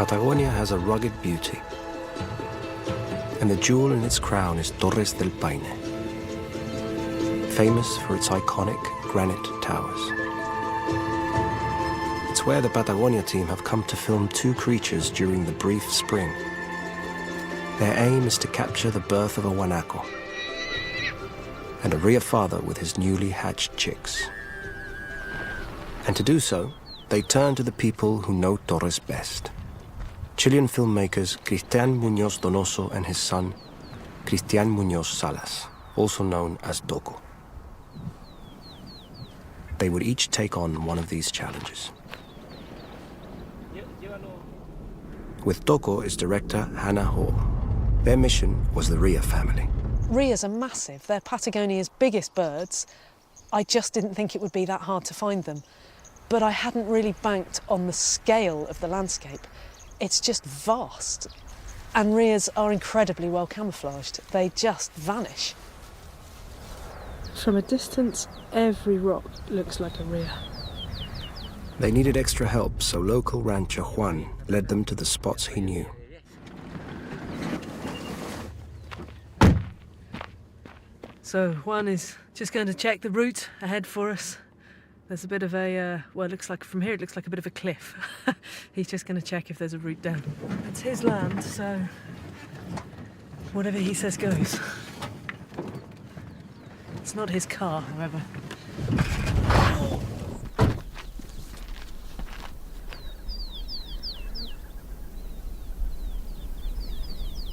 Patagonia has a rugged beauty, and the jewel in its crown is Torres del Paine, famous for its iconic granite towers. It's where the Patagonia team have come to film two creatures during the brief spring. Their aim is to capture the birth of a guanaco and a rhea father with his newly hatched chicks. And to do so, they turn to the people who know Torres best. Chilean filmmakers Cristian Muñoz Donoso and his son, Cristian Muñoz Salas, also known as Toco. They would each take on one of these challenges. With Toco is director Hannah Hall. Their mission was the rhea family. Rheas are massive. They're Patagonia's biggest birds. I just didn't think it would be that hard to find them. But I hadn't really banked on the scale of the landscape. It's just vast. And rheas are incredibly well camouflaged. They just vanish. From a distance, every rock looks like a rhea. They needed extra help, so local rancher Juan led them to the spots he knew. So Juan is just going to check the route ahead for us. There's a bit of a, well, it looks like from here, it looks like a bit of a cliff. He's just going to check if there's a route down. It's his land, so whatever he says goes. It's not his car, however.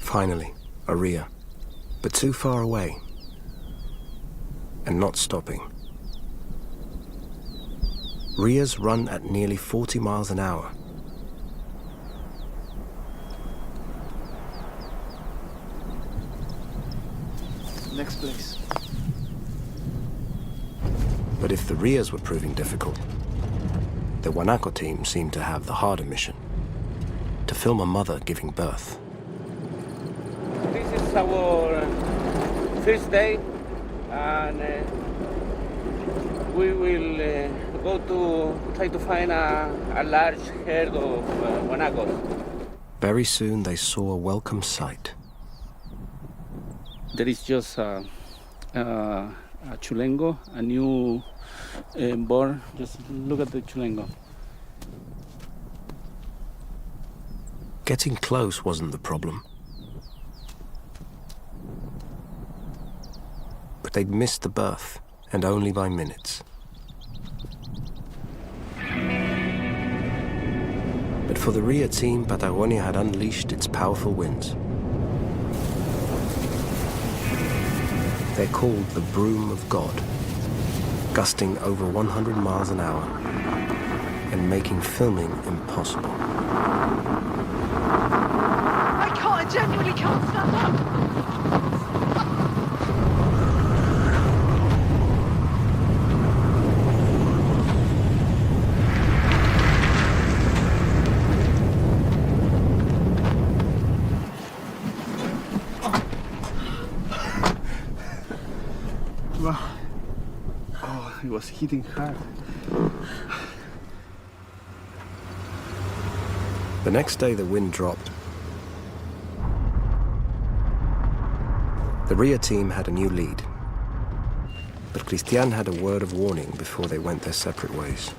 Finally, a rhea, but too far away and not stopping. Rheas run at nearly 40 miles an hour. Next place. But if the rheas were proving difficult, the guanaco team seemed to have the harder mission: to film a mother giving birth. This is our first day, and we will go to try to find a large herd of guanacos. Very soon they saw a welcome sight. There is just a chulengo, a new born. Just look at the chulengo. Getting close wasn't the problem. But they'd missed the birth, and only by minutes. But for the rhea team, Patagonia had unleashed its powerful winds. They're called the Broom of God, gusting over 100 miles an hour and making filming impossible. I genuinely can't stand up. Oh, it was hitting hard. The next day the wind dropped. The rhea team had a new lead. But Cristian had a word of warning before they went their separate ways.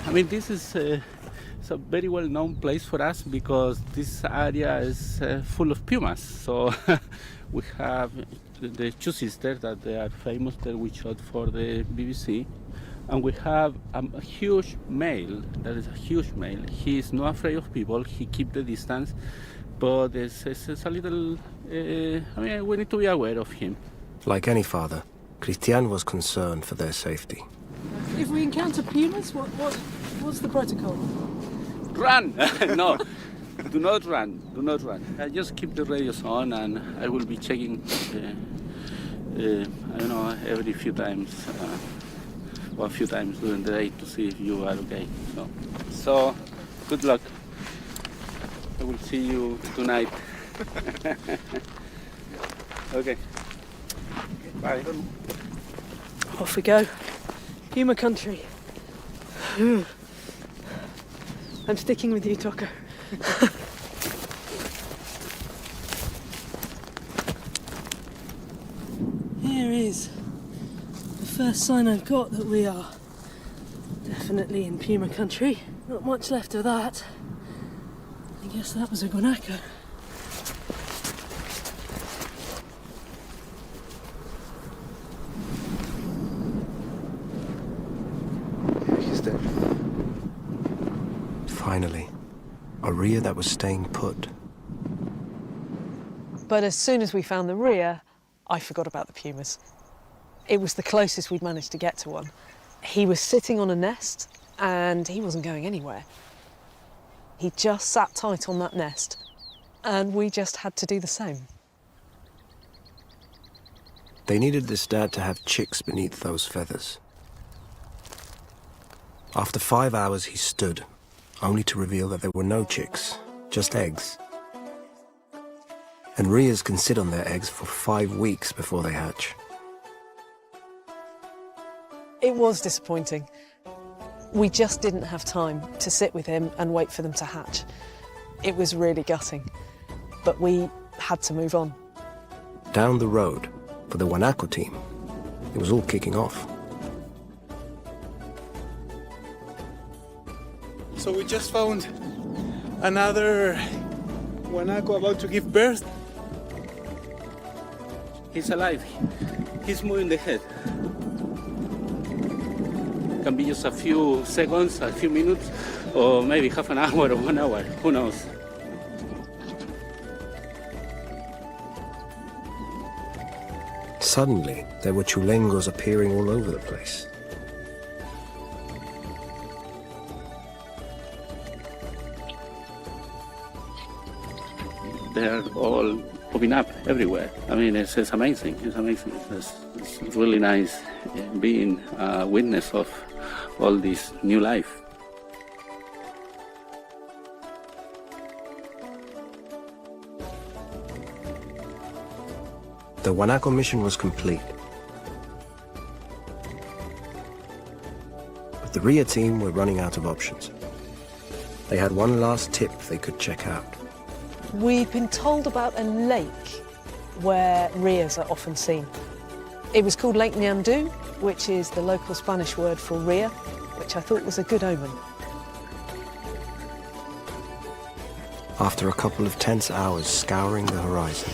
I mean, this is it's a very well-known place for us because this area is full of pumas. So we have the two sisters that they are famous that we shot for the BBC. And we have a huge male, that is a huge male. He is not afraid of people, he keeps the distance, but it's a little, I mean, we need to be aware of him. Like any father, Cristian was concerned for their safety. If we encounter pumas, what's the protocol? Run! No, do not run, do not run. I just keep the radios on and I will be checking, I don't know, every few times. Or a few times during the day to see if you are okay. So good luck. I will see you tonight. Okay. Bye. Off we go. Puma country. I'm sticking with you, Toko. Here is the first sign I've got that we are definitely in Puma country. Not much left of that. I guess that was a guanaco. He's there. Finally, a rhea that was staying put. But as soon as we found the rhea, I forgot about the pumas. It was the closest we'd managed to get to one. He was sitting on a nest and he wasn't going anywhere. He just sat tight on that nest and we just had to do the same. They needed this dad to have chicks beneath those feathers. After 5 hours, he stood, only to reveal that there were no chicks, just eggs. And rheas can sit on their eggs for 5 weeks before they hatch. It was disappointing. We just didn't have time to sit with him and wait for them to hatch. It was really gutting, but we had to move on. Down the road, for the Wanako team, it was all kicking off. So we just found another guanaco about to give birth. He's alive. He's moving the head. Can be just a few seconds, a few minutes, or maybe half an hour or 1 hour. Who knows? Suddenly, there were chulengos appearing all over the place. They're all popping up everywhere. I mean, it's amazing. It's amazing. It's really nice being a witness of all this new life. The Wanako mission was complete. But the rhea team were running out of options. They had one last tip they could check out. We've been told about a lake where rheas are often seen. It was called Lake Nyamdu, which is the local Spanish word for rhea, which I thought was a good omen. After a couple of tense hours scouring the horizon,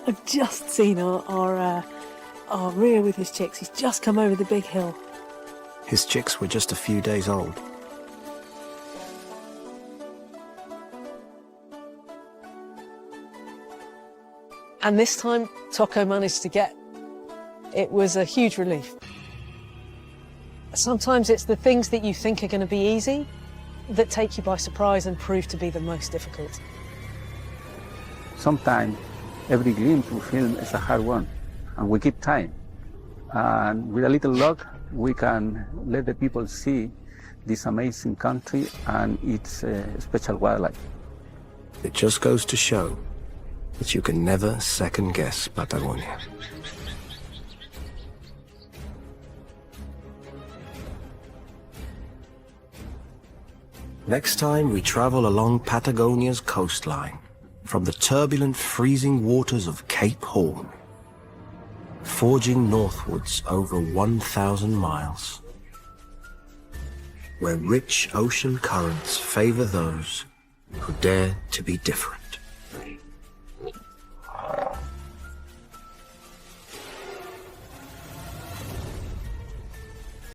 I've just seen our rhea with his chicks. He's just come over the big hill. his chicks were just a few days old. And this time, Toko managed to get. It was a huge relief. Sometimes it's the things that you think are going to be easy that take you by surprise and prove to be the most difficult. Sometimes every glimpse we film is a hard one, and we keep time. And with a little luck, we can let the people see this amazing country and its special wildlife. It just goes to show that you can never second-guess Patagonia. Next time we travel along Patagonia's coastline, from the turbulent freezing waters of Cape Horn, forging northwards over 1,000 miles, where rich ocean currents favor those who dare to be different.